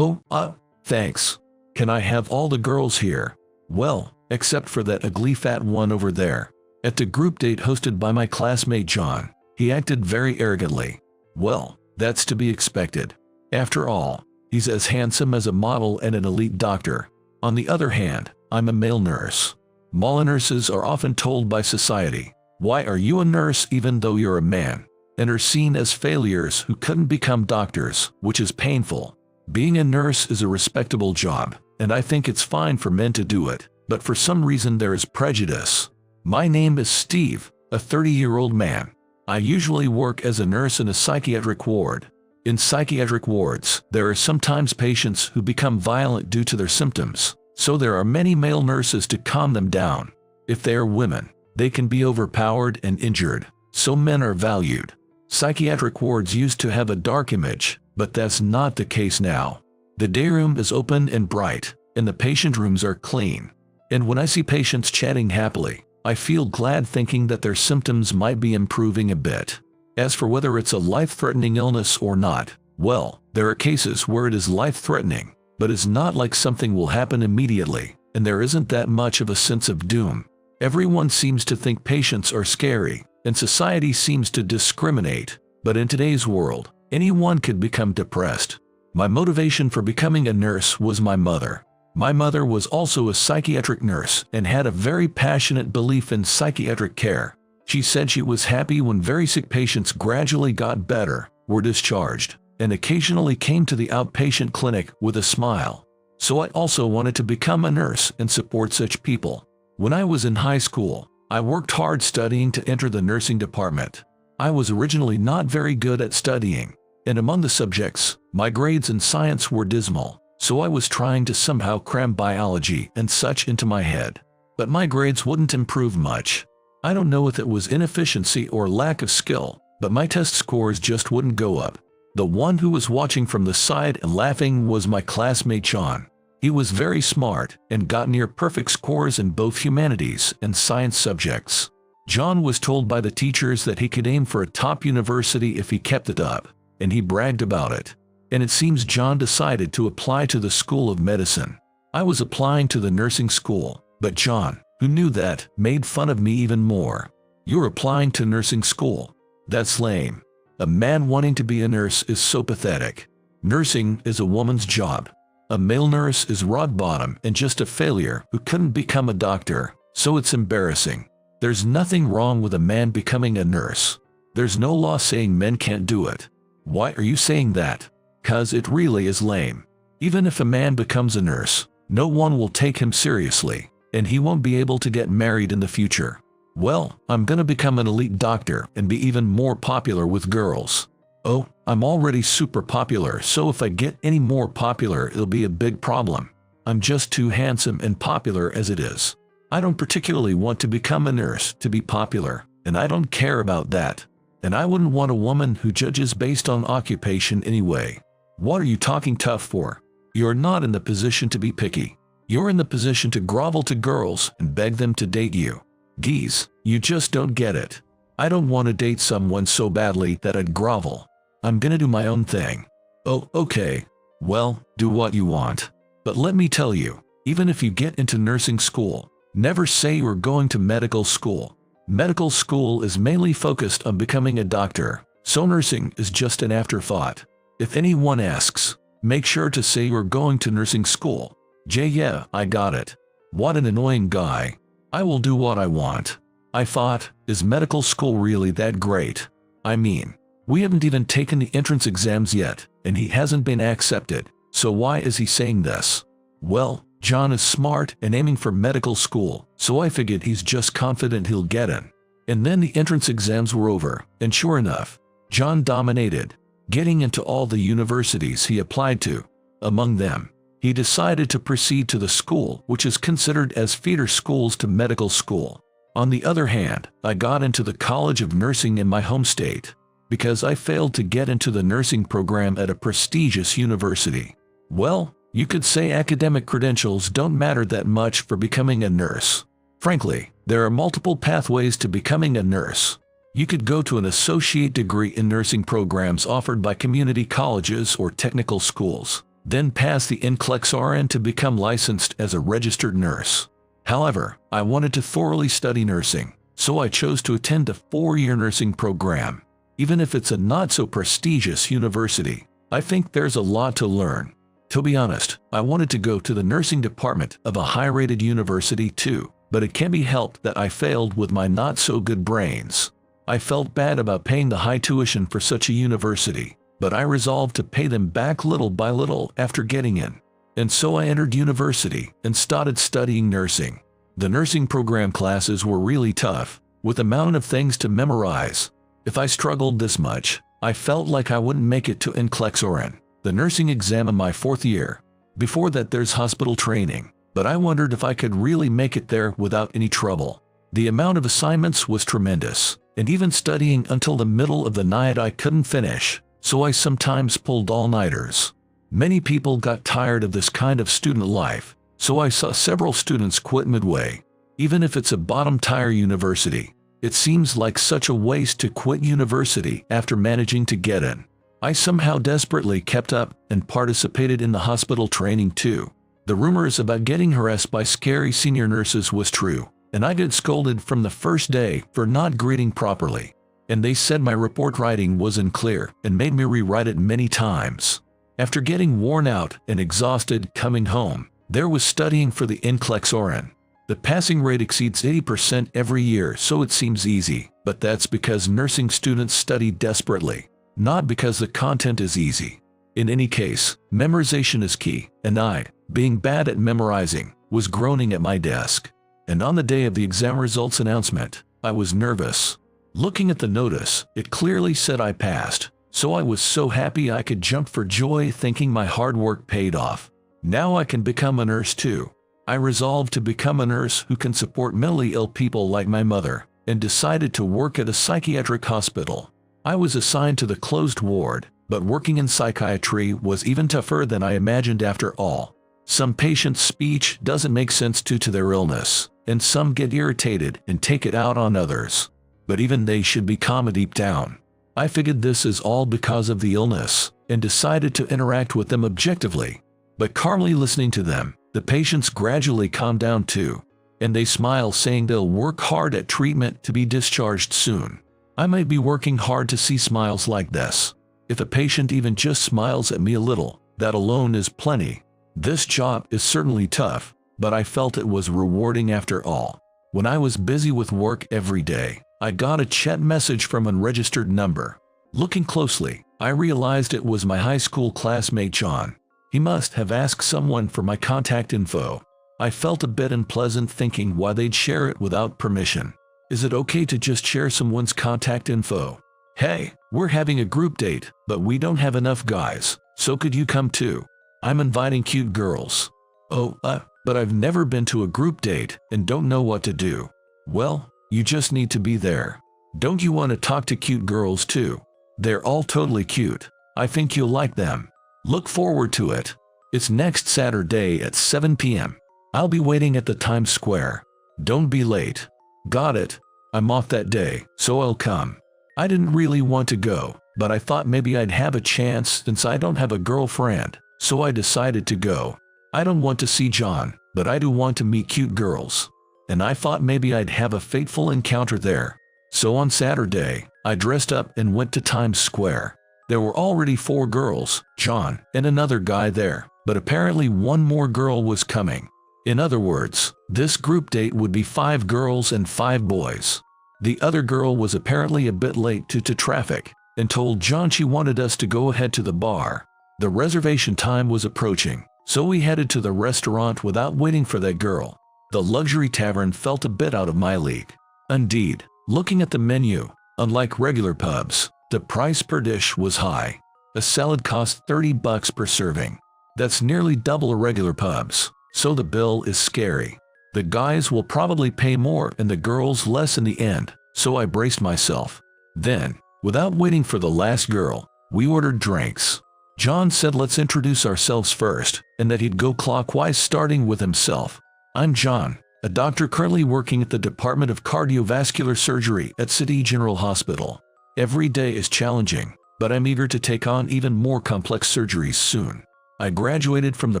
Oh, thanks. Can I have all the girls here? Well, except for that ugly fat one over there. At the group date hosted by my classmate John, he acted very arrogantly. Well, that's to be expected. After all, he's as handsome as a model and an elite doctor. On the other hand, I'm a male nurse. Male nurses are often told by society, "Why are you a nurse even though you're a man?" and are seen as failures who couldn't become doctors, which is painful. Being a nurse is a respectable job, and I think it's fine for men to do it, but for some reason there is prejudice. My name is Steve, a 30-year-old man. I usually work as a nurse in a psychiatric ward. In psychiatric wards, there are sometimes patients who become violent due to their symptoms, so there are many male nurses to calm them down. If they are women, they can be overpowered and injured, so men are valued. Psychiatric wards used to have a dark image, but that's not the case now. The day room is open and bright, and the patient rooms are clean. And when I see patients chatting happily, I feel glad thinking that their symptoms might be improving a bit. As for whether it's a life-threatening illness or not, well, there are cases where it is life-threatening, but it's not like something will happen immediately, and there isn't that much of a sense of doom. Everyone seems to think patients are scary, and society seems to discriminate, but in today's world, anyone could become depressed. My motivation for becoming a nurse was my mother. My mother was also a psychiatric nurse and had a very passionate belief in psychiatric care. She said she was happy when very sick patients gradually got better, were discharged, and occasionally came to the outpatient clinic with a smile. So I also wanted to become a nurse and support such people. When I was in high school, I worked hard studying to enter the nursing department. I was originally not very good at studying, and among the subjects, my grades in science were dismal, so I was trying to somehow cram biology and such into my head. But my grades wouldn't improve much. I don't know if it was inefficiency or lack of skill, but my test scores just wouldn't go up. The one who was watching from the side and laughing was my classmate John. He was very smart and got near perfect scores in both humanities and science subjects. John was told by the teachers that he could aim for a top university if he kept it up, and he bragged about it. And it seems John decided to apply to the School of Medicine. I was applying to the nursing school, but John, who knew that, made fun of me even more. "You're applying to nursing school? That's lame. A man wanting to be a nurse is so pathetic. Nursing is a woman's job. A male nurse is rock bottom and just a failure who couldn't become a doctor, so it's embarrassing. There's nothing wrong with a man becoming a nurse. There's no law saying men can't do it. Why are you saying that? 'Cause it really is lame. Even if a man becomes a nurse, no one will take him seriously, and he won't be able to get married in the future. Well, I'm gonna become an elite doctor and be even more popular with girls. Oh, I'm already super popular, so if I get any more popular it'll be a big problem. I'm just too handsome and popular as it is. I don't particularly want to become a nurse to be popular, and I don't care about that. And I wouldn't want a woman who judges based on occupation anyway. What are you talking tough for? You're not in the position to be picky. You're in the position to grovel to girls and beg them to date you. Geez, you just don't get it. I don't want to date someone so badly that I'd grovel. I'm gonna do my own thing." "Oh, okay. Well, do what you want. But let me tell you, even if you get into nursing school, never say you're going to medical school. Medical school is mainly focused on becoming a doctor, so nursing is just an afterthought. If anyone asks, make sure to say you're going to nursing school." Yeah, I got it. What an annoying guy. I will do what I want. I thought, is medical school really that great? I mean, we haven't even taken the entrance exams yet, and he hasn't been accepted, so why is he saying this? Well, John is smart and aiming for medical school, so I figured he's just confident he'll get in. And then the entrance exams were over, and sure enough, John dominated, getting into all the universities he applied to. Among them, he decided to proceed to the school which is considered as feeder schools to medical school. On the other hand, I got into the College of Nursing in my home state, because I failed to get into the nursing program at a prestigious university. Well, you could say academic credentials don't matter that much for becoming a nurse. Frankly, there are multiple pathways to becoming a nurse. You could go to an associate degree in nursing programs offered by community colleges or technical schools. then pass the NCLEX RN to become licensed as a registered nurse. However, I wanted to thoroughly study nursing, so I chose to attend a 4-year nursing program. Even if it's a not-so-prestigious university, I think there's a lot to learn. To be honest, I wanted to go to the nursing department of a high-rated university too, but it can't be helped that I failed with my not-so-good brains. I felt bad about paying the high tuition for such a university, but I resolved to pay them back little by little after getting in. And so I entered university and started studying nursing. The nursing program classes were really tough, with a mountain of things to memorize. If I struggled this much, I felt like I wouldn't make it to NCLEX RN, the nursing exam in my 4th year. Before that there's hospital training, but I wondered if I could really make it there without any trouble. The amount of assignments was tremendous, and even studying until the middle of the night I couldn't finish, so I sometimes pulled all-nighters. Many people got tired of this kind of student life, so I saw several students quit midway. Even if it's a bottom-tier university, it seems like such a waste to quit university after managing to get in. I somehow desperately kept up and participated in the hospital training too. The rumors about getting harassed by scary senior nurses was true, and I got scolded from the first day for not greeting properly. And they said my report writing wasn't clear and made me rewrite it many times. After getting worn out and exhausted coming home, there was studying for the NCLEX RN. The passing rate exceeds 80% every year, so it seems easy, but that's because nursing students study desperately, not because the content is easy. In any case, memorization is key, and I, being bad at memorizing, was groaning at my desk. And on the day of the exam results announcement, I was nervous. Looking at the notice, it clearly said I passed, so I was so happy I could jump for joy thinking my hard work paid off. Now I can become a nurse too. I resolved to become a nurse who can support mentally ill people like my mother, and decided to work at a psychiatric hospital. I was assigned to the closed ward, but working in psychiatry was even tougher than I imagined after all. Some patients' speech doesn't make sense due to their illness, and some get irritated and take it out on others. But even they should be calm deep down. I figured this is all because of the illness, and decided to interact with them objectively. But calmly listening to them, the patients gradually calm down too, and they smile saying they'll work hard at treatment to be discharged soon. I might be working hard to see smiles like this. If a patient even just smiles at me a little, that alone is plenty. This job is certainly tough, but I felt it was rewarding after all. When I was busy with work every day, I got a chat message from an unregistered number. Looking closely, I realized it was my high school classmate John. He must have asked someone for my contact info. I felt a bit unpleasant thinking why they'd share it without permission. Is it okay to just share someone's contact info? Hey, we're having a group date, but we don't have enough guys, so could you come too? I'm inviting cute girls. Oh, but I've never been to a group date and don't know what to do. Well, you just need to be there. Don't you want to talk to cute girls too? They're all totally cute. I think you'll like them. Look forward to it. It's next Saturday at 7 p.m. I'll be waiting at the Times Square. Don't be late. Got it. I'm off that day, so I'll come. I didn't really want to go, but I thought maybe I'd have a chance since I don't have a girlfriend, so I decided to go. I don't want to see John, but I do want to meet cute girls. And I thought maybe I'd have a fateful encounter there. So on Saturday, I dressed up and went to Times Square. There were already 4 girls, John, and another guy there, but apparently one more girl was coming. In other words, this group date would be 5 girls and 5 boys. The other girl was apparently a bit late due to traffic, and told John she wanted us to go ahead to the bar. The reservation time was approaching, so we headed to the restaurant without waiting for that girl. The luxury tavern felt a bit out of my league. Indeed, looking at the menu, unlike regular pubs, the price per dish was high. A salad cost $30 per serving. That's nearly double a regular pub's, so the bill is scary. The guys will probably pay more and the girls less in the end, so I braced myself. Then, without waiting for the last girl, we ordered drinks. John said let's introduce ourselves first, and that he'd go clockwise starting with himself. I'm John, a doctor currently working at the Department of Cardiovascular Surgery at City General Hospital. Every day is challenging, but I'm eager to take on even more complex surgeries soon. I graduated from the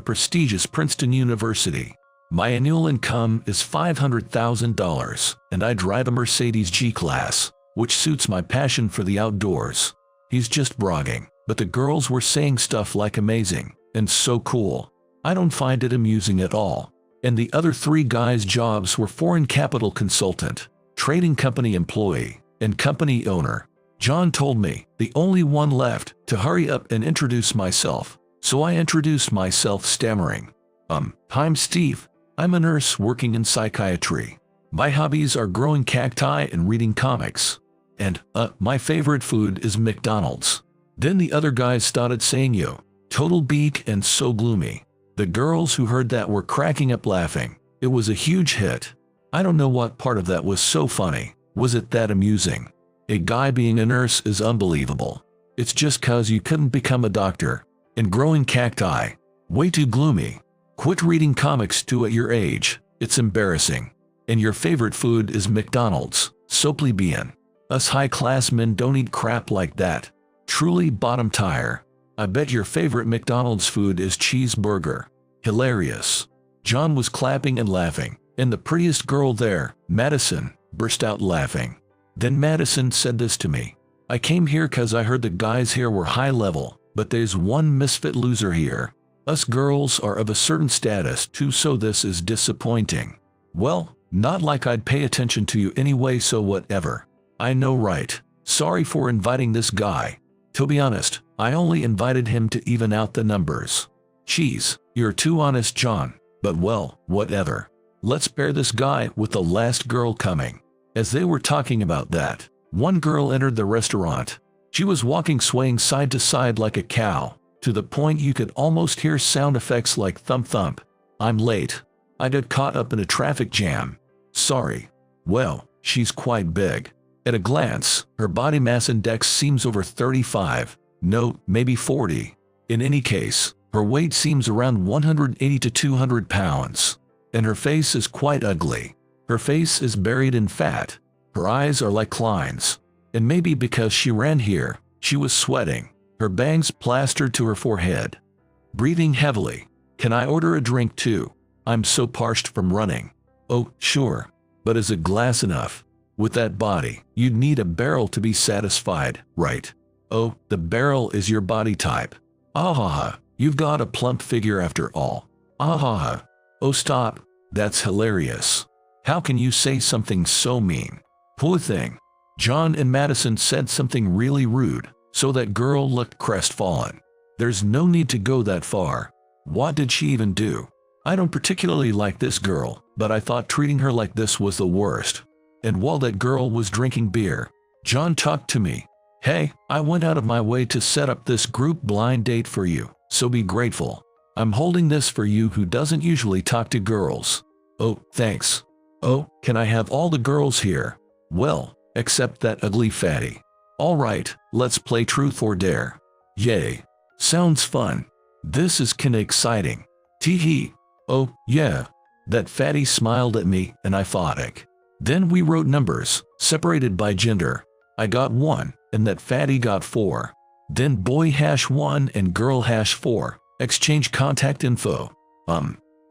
prestigious Princeton University. My annual income is $500,000, and I drive a Mercedes G-Class, which suits my passion for the outdoors. He's just bragging, but the girls were saying stuff like amazing and so cool. I don't find it amusing at all. And the other three guys' jobs were foreign capital consultant, trading company employee, and company owner. John told me, the only one left, to hurry up and introduce myself. So I introduced myself stammering. I'm Steve. I'm a nurse working in psychiatry. My hobbies are growing cacti and reading comics. And, my favorite food is McDonald's. Then the other guys started saying yo, total beak and so gloomy. The girls who heard that were cracking up laughing. It was a huge hit. I don't know what part of that was so funny. Was it that amusing? A guy being a nurse is unbelievable. It's just cause you couldn't become a doctor. And growing cacti. Way too gloomy. Quit reading comics too at your age. It's embarrassing. And your favorite food is McDonald's. So plebeian. Us high-class men don't eat crap like that. Truly bottom tier. I bet your favorite McDonald's food is cheeseburger. Hilarious. John was clapping and laughing, and the prettiest girl there, Madison, burst out laughing. Then Madison said this to me. I came here cause I heard the guys here were high level, but there's one misfit loser here. Us girls are of a certain status too, so this is disappointing. Well, not like I'd pay attention to you anyway, so whatever. I know, right? Sorry for inviting this guy. To be honest, I only invited him to even out the numbers. Jeez, you're too honest, John. But well, whatever. Let's pair this guy with the last girl coming. As they were talking about that, one girl entered the restaurant. She was walking swaying side to side like a cow, to the point you could almost hear sound effects like thump thump. I'm late. I got caught up in a traffic jam. Sorry. Well, she's quite big. At a glance, her body mass index seems over 35. No, maybe 40. In any case, her weight seems around 180 to 200 pounds. And her face is quite ugly. Her face is buried in fat. Her eyes are like lines. And maybe because she ran here, she was sweating. Her bangs plastered to her forehead. Breathing heavily. Can I order a drink too? I'm so parched from running. Oh, sure. But is a glass enough? With that body, you'd need a barrel to be satisfied, right? Oh, the barrel is your body type. Ahaha, you've got a plump figure after all. Ahaha. Oh, stop. That's hilarious. How can you say something so mean? Poor thing. John and Madison said something really rude, so that girl looked crestfallen. There's no need to go that far. What did she even do? I don't particularly like this girl, but I thought treating her like this was the worst. And while that girl was drinking beer, John talked to me. Hey, I went out of my way to set up this group blind date for you, so be grateful. I'm holding this for you who doesn't usually talk to girls. Oh, thanks. Oh, can I have all the girls here? Well, except that ugly fatty. Alright, let's play truth or dare. Yay. Sounds fun. This is kinda exciting. Tee-hee. Oh, yeah. That fatty smiled at me and I thought it. Then we wrote numbers, separated by gender. I got 1, and that fatty got 4. Then boy #1 and girl #4. Exchange contact info.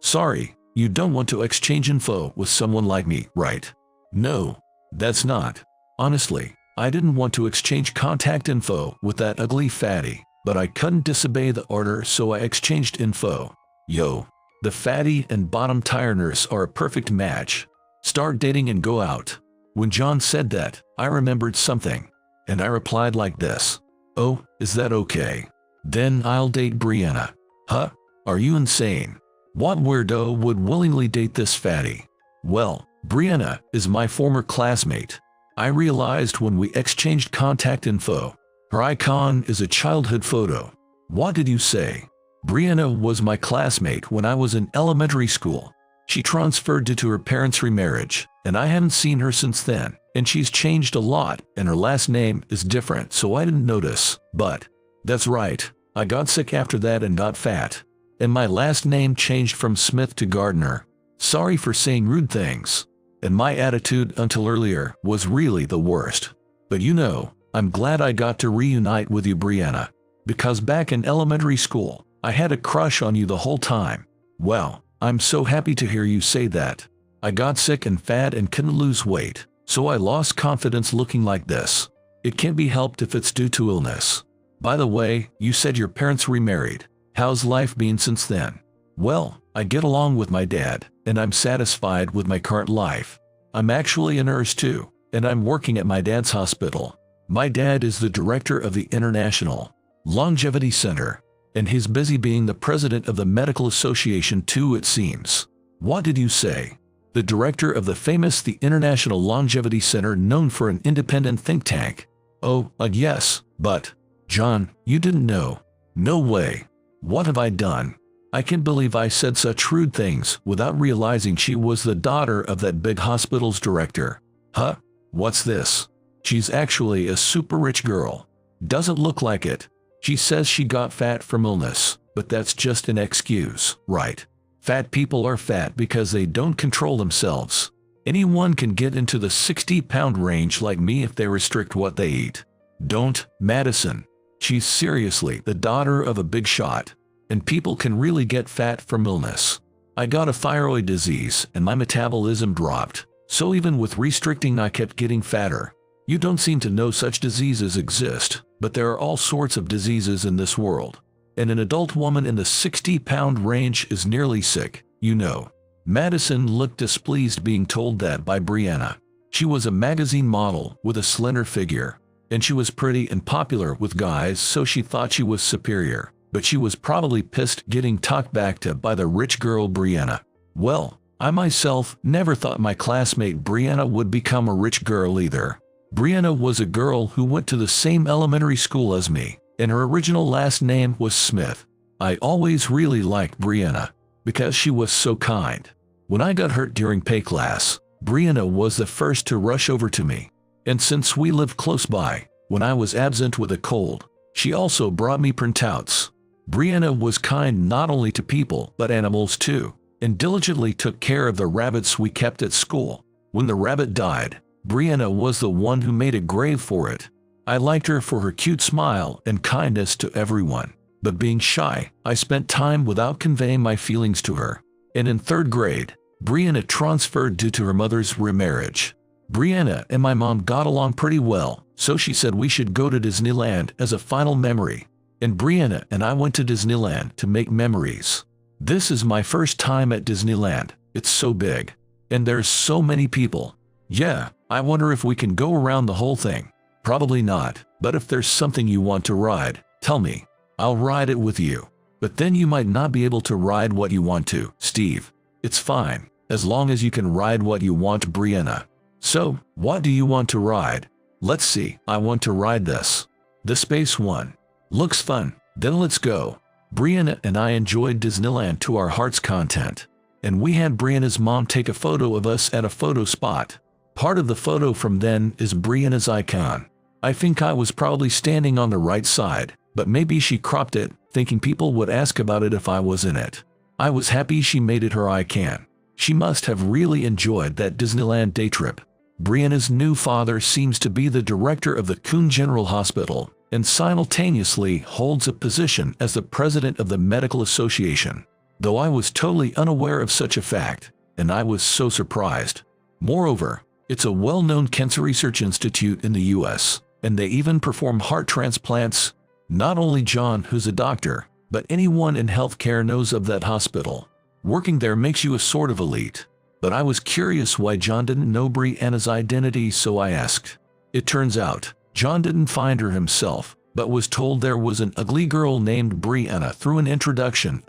Sorry, you don't want to exchange info with someone like me, right? No, that's not. Honestly, I didn't want to exchange contact info with that ugly fatty, but I couldn't disobey the order, so I exchanged info. Yo, the fatty and bottom tier nurse are a perfect match. Start dating and go out. When John said that, I remembered something, and I replied like this. Oh, is that okay? Then I'll date Brianna. Huh? Are you insane? What weirdo would willingly date this fatty? Well, Brianna is my former classmate. I realized when we exchanged contact info. Her icon is a childhood photo. What did you say? Brianna was my classmate when I was in elementary school. She transferred due to her parents' remarriage, and I haven't seen her since then, and she's changed a lot, and her last name is different, so I didn't notice, but that's right, I got sick after that and got fat, and my last name changed from Smith to Gardner. Sorry for saying rude things, and my attitude until earlier was really the worst. But you know, I'm glad I got to reunite with you, Brianna, because back in elementary school, I had a crush on you the whole time. Well, I'm so happy to hear you say that. I got sick and fat and couldn't lose weight, so I lost confidence looking like this. It can't be helped if it's due to illness. By the way, you said your parents remarried. How's life been since then? Well, I get along with my dad, and I'm satisfied with my current life. I'm actually a nurse too, and I'm working at my dad's hospital. My dad is the director of the International Longevity Center, and he's busy being the president of the Medical Association too, it seems. What did you say? The director of the International Longevity Center, known for an independent think tank. Oh, yes, but, John, you didn't know. No way. What have I done? I can't believe I said such rude things without realizing she was the daughter of that big hospital's director. Huh? What's this? She's actually a super rich girl. Doesn't look like it. She says she got fat from illness, but that's just an excuse, right? Fat people are fat because they don't control themselves. Anyone can get into the 60-pound range like me if they restrict what they eat. Don't, Madison. She's seriously the daughter of a big shot. And people can really get fat from illness. I got a thyroid disease and my metabolism dropped, so even with restricting I kept getting fatter. You don't seem to know such diseases exist, but there are all sorts of diseases in this world. And an adult woman in the 60-pound range is nearly sick, you know. Madison looked displeased being told that by Brianna. She was a magazine model with a slender figure, and she was pretty and popular with guys, so she thought she was superior. But she was probably pissed getting talked back to by the rich girl Brianna. Well, I myself never thought my classmate Brianna would become a rich girl either. Brianna was a girl who went to the same elementary school as me, and her original last name was Smith. I always really liked Brianna because she was so kind. When I got hurt during PE class, Brianna was the first to rush over to me. And since we lived close by, when I was absent with a cold, she also brought me printouts. Brianna was kind not only to people but animals too, and diligently took care of the rabbits we kept at school. When the rabbit died, Brianna was the one who made a grave for it. I liked her for her cute smile and kindness to everyone, but being shy, I spent time without conveying my feelings to her. And in 3rd grade, Brianna transferred due to her mother's remarriage. Brianna and my mom got along pretty well, so she said we should go to Disneyland as a final memory. And Brianna and I went to Disneyland to make memories. This is my first time at Disneyland. It's so big. And there's so many people. Yeah, I wonder if we can go around the whole thing. Probably not, but if there's something you want to ride, tell me. I'll ride it with you. But then you might not be able to ride what you want to, Steve. It's fine, as long as you can ride what you want, Brianna. So, what do you want to ride? Let's see, I want to ride this. The space one. Looks fun, then let's go. Brianna and I enjoyed Disneyland to our heart's content, and we had Brianna's mom take a photo of us at a photo spot. Part of the photo from then is Brianna's icon. I think I was probably standing on the right side, but maybe she cropped it, thinking people would ask about it if I was in it. I was happy she made it her icon. She must have really enjoyed that Disneyland day trip. Brianna's new father seems to be the director of the Coon General Hospital, and simultaneously holds a position as the president of the Medical Association. Though I was totally unaware of such a fact, and I was so surprised. Moreover, it's a well-known cancer research institute in the US, and they even perform heart transplants. Not only John, who's a doctor, but anyone in healthcare knows of that hospital. Working there makes you a sort of elite. But I was curious why John didn't know Brianna's identity, so I asked. It turns out, John didn't find her himself, but was told there was an ugly girl named Brianna through an introduction,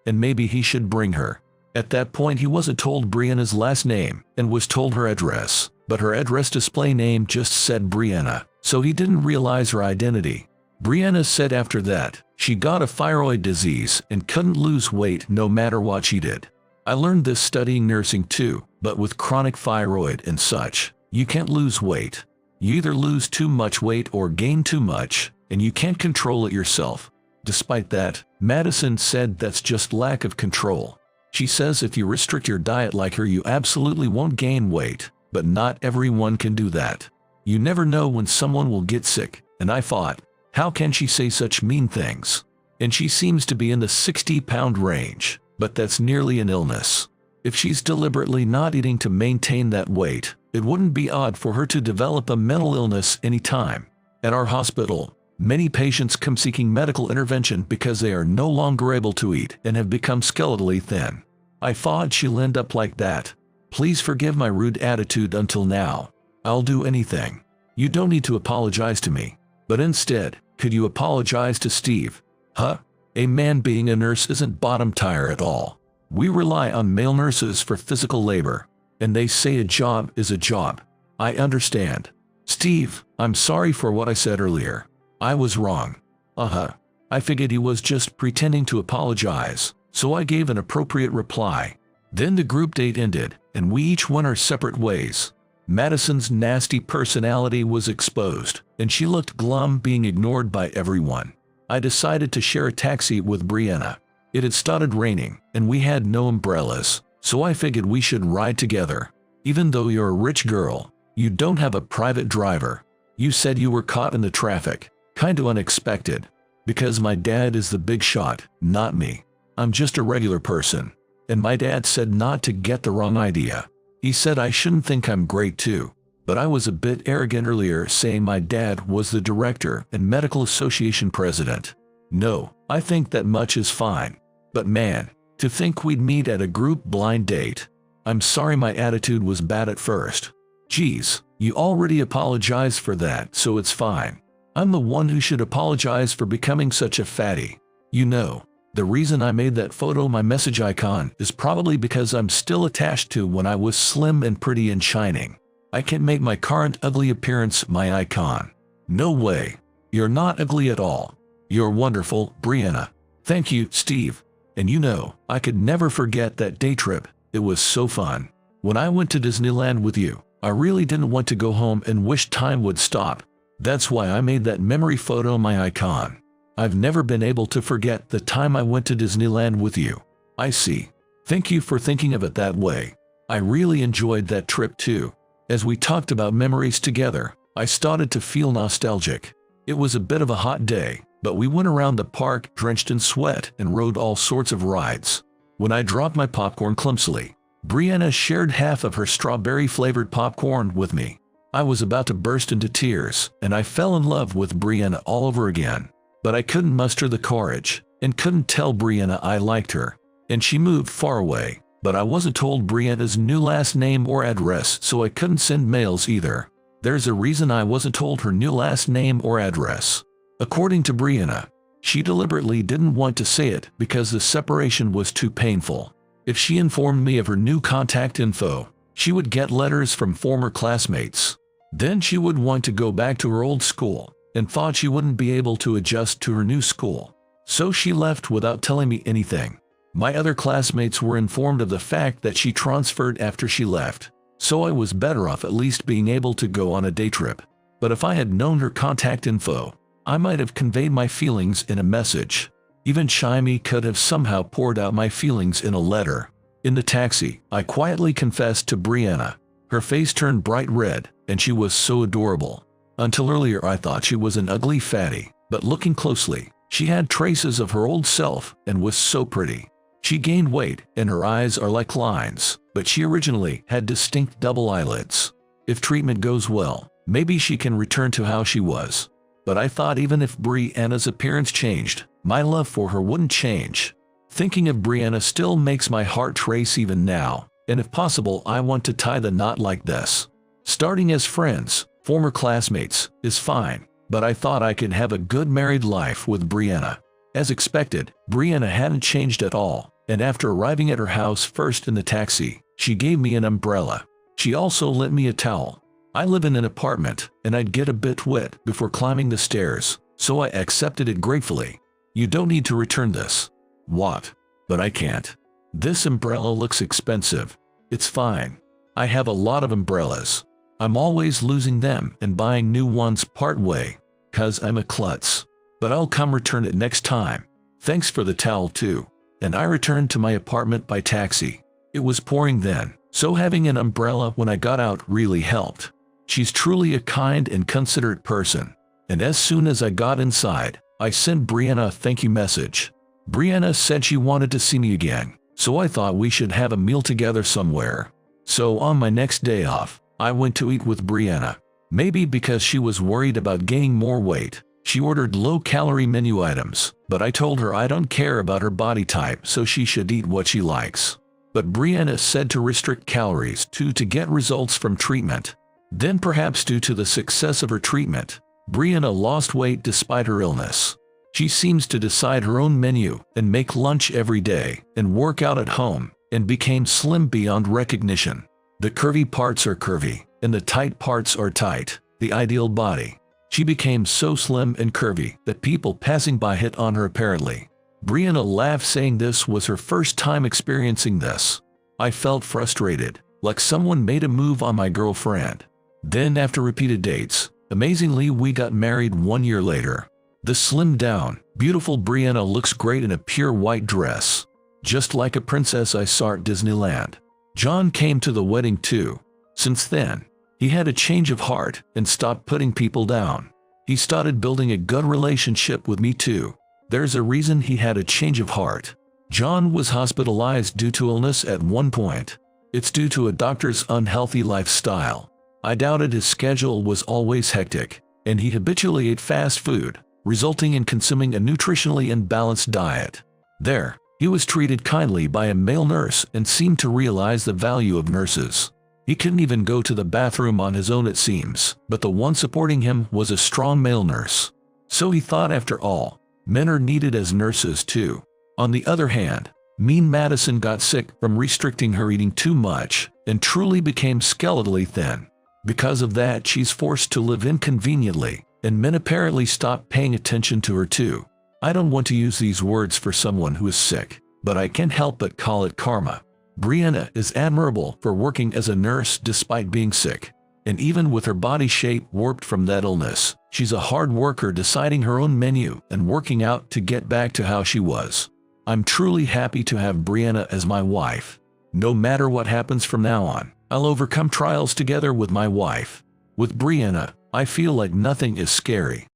and maybe he should bring her. At that point he wasn't told Brianna's last name, and was told her address, but her address display name just said Brianna, so he didn't realize her identity. Brianna said after that, she got a thyroid disease and couldn't lose weight no matter what she did. I learned this studying nursing too, but with chronic thyroid and such, you can't lose weight. You either lose too much weight or gain too much, and you can't control it yourself. Despite that, Madison said that's just lack of control. She says if you restrict your diet like her you absolutely won't gain weight, but not everyone can do that. You never know when someone will get sick, and I thought, how can she say such mean things? and she seems to be in the 60-pound range, but that's nearly an illness. If she's deliberately not eating to maintain that weight, it wouldn't be odd for her to develop a mental illness anytime. At our hospital, many patients come seeking medical intervention because they are no longer able to eat and have become skeletally thin. I thought she'll end up like that. Please forgive my rude attitude until now. I'll do anything. You don't need to apologize to me, but instead, could you apologize to Steve? Huh? A man being a nurse isn't bottom tier at all. We rely on male nurses for physical labor, and they say a job is a job. I understand. Steve, I'm sorry for what I said earlier. I was wrong. I figured he was just pretending to apologize, so I gave an appropriate reply. Then the group date ended, and we each went our separate ways. Madison's nasty personality was exposed, and she looked glum, being ignored by everyone. I decided to share a taxi with Brianna. It had started raining, and we had no umbrellas, so I figured we should ride together. Even though you're a rich girl, you don't have a private driver. You said you were caught in the traffic. Kinda unexpected. Because my dad is the big shot, not me. I'm just a regular person. And my dad said not to get the wrong idea. He said I shouldn't think I'm great too. But I was a bit arrogant earlier, saying my dad was the director and medical association president. No, I think that much is fine. But man, to think we'd meet at a group blind date. I'm sorry my attitude was bad at first. Geez, you already apologized for that, so it's fine. I'm the one who should apologize for becoming such a fatty. You know, the reason I made that photo my message icon is probably because I'm still attached to when I was slim and pretty and shining. I can make my current ugly appearance my icon. No way. You're not ugly at all. You're wonderful, Brianna. Thank you, Steve. And you know, I could never forget that day trip. It was so fun. When I went to Disneyland with you, I really didn't want to go home and wish time would stop. That's why I made that memory photo my icon. I've never been able to forget the time I went to Disneyland with you. I see. Thank you for thinking of it that way. I really enjoyed that trip too. As we talked about memories together, I started to feel nostalgic. It was a bit of a hot day, but we went around the park drenched in sweat and rode all sorts of rides. When I dropped my popcorn clumsily, Brianna shared half of her strawberry-flavored popcorn with me. I was about to burst into tears, and I fell in love with Brianna all over again. But I couldn't muster the courage, and couldn't tell Brianna I liked her. And she moved far away, but I wasn't told Brianna's new last name or address, so I couldn't send mails either. There's a reason I wasn't told her new last name or address. According to Brianna, she deliberately didn't want to say it because the separation was too painful. If she informed me of her new contact info, she would get letters from former classmates. Then she would want to go back to her old school, and thought she wouldn't be able to adjust to her new school. So she left without telling me anything. My other classmates were informed of the fact that she transferred after she left, so I was better off at least being able to go on a day trip. But if I had known her contact info, I might have conveyed my feelings in a message. Even Chimey could have somehow poured out my feelings in a letter. In the taxi, I quietly confessed to Brianna. Her face turned bright red, and she was so adorable. Until earlier I thought she was an ugly fatty, but looking closely, she had traces of her old self and was so pretty. She gained weight, and her eyes are like lines, but she originally had distinct double eyelids. If treatment goes well, maybe she can return to how she was. But I thought even if Brianna's appearance changed, my love for her wouldn't change. Thinking of Brianna still makes my heart race even now, and if possible I want to tie the knot like this. Starting as friends, former classmates, is fine, but I thought I could have a good married life with Brianna. As expected, Brianna hadn't changed at all, and after arriving at her house first in the taxi, she gave me an umbrella. She also lent me a towel. I live in an apartment, and I'd get a bit wet before climbing the stairs, so I accepted it gratefully. You don't need to return this. What? But I can't. This umbrella looks expensive. It's fine. I have a lot of umbrellas. I'm always losing them and buying new ones part way, 'cause I'm a klutz. But I'll come return it next time. Thanks for the towel too. And I returned to my apartment by taxi. It was pouring then, so having an umbrella when I got out really helped. She's truly a kind and considerate person. And as soon as I got inside, I sent Brianna a thank you message. Brianna said she wanted to see me again, so I thought we should have a meal together somewhere. So on my next day off, I went to eat with Brianna. Maybe because she was worried about gaining more weight, she ordered low-calorie menu items, but I told her I don't care about her body type, so she should eat what she likes. But Brianna said to restrict calories to get results from treatment. Then perhaps due to the success of her treatment, Brianna lost weight despite her illness. She seems to decide her own menu and make lunch every day and work out at home and became slim beyond recognition. The curvy parts are curvy and the tight parts are tight, the ideal body. She became so slim and curvy that people passing by hit on her apparently. Brianna laughed, saying this was her first time experiencing this. I felt frustrated, like someone made a move on my girlfriend. Then after repeated dates, amazingly we got married 1 year later. The slimmed down, beautiful Brianna looks great in a pure white dress, just like a princess I saw at Disneyland. John came to the wedding too. Since then, he had a change of heart and stopped putting people down. He started building a good relationship with me too. There's a reason he had a change of heart. John was hospitalized due to illness at one point. It's due to a doctor's unhealthy lifestyle. I doubted his schedule was always hectic, and he habitually ate fast food, resulting in consuming a nutritionally imbalanced diet. There, he was treated kindly by a male nurse and seemed to realize the value of nurses. He couldn't even go to the bathroom on his own, it seems, but the one supporting him was a strong male nurse. So he thought, after all, men are needed as nurses too. On the other hand, Mean Madison got sick from restricting her eating too much and truly became skeletally thin. Because of that, she's forced to live inconveniently, and men apparently stopped paying attention to her too. I don't want to use these words for someone who is sick, but I can't help but call it karma. Brianna is admirable for working as a nurse despite being sick, and even with her body shape warped from that illness, she's a hard worker, deciding her own menu and working out to get back to how she was. I'm truly happy to have Brianna as my wife. No matter what happens from now on, I'll overcome trials together with my wife. With Brianna, I feel like nothing is scary.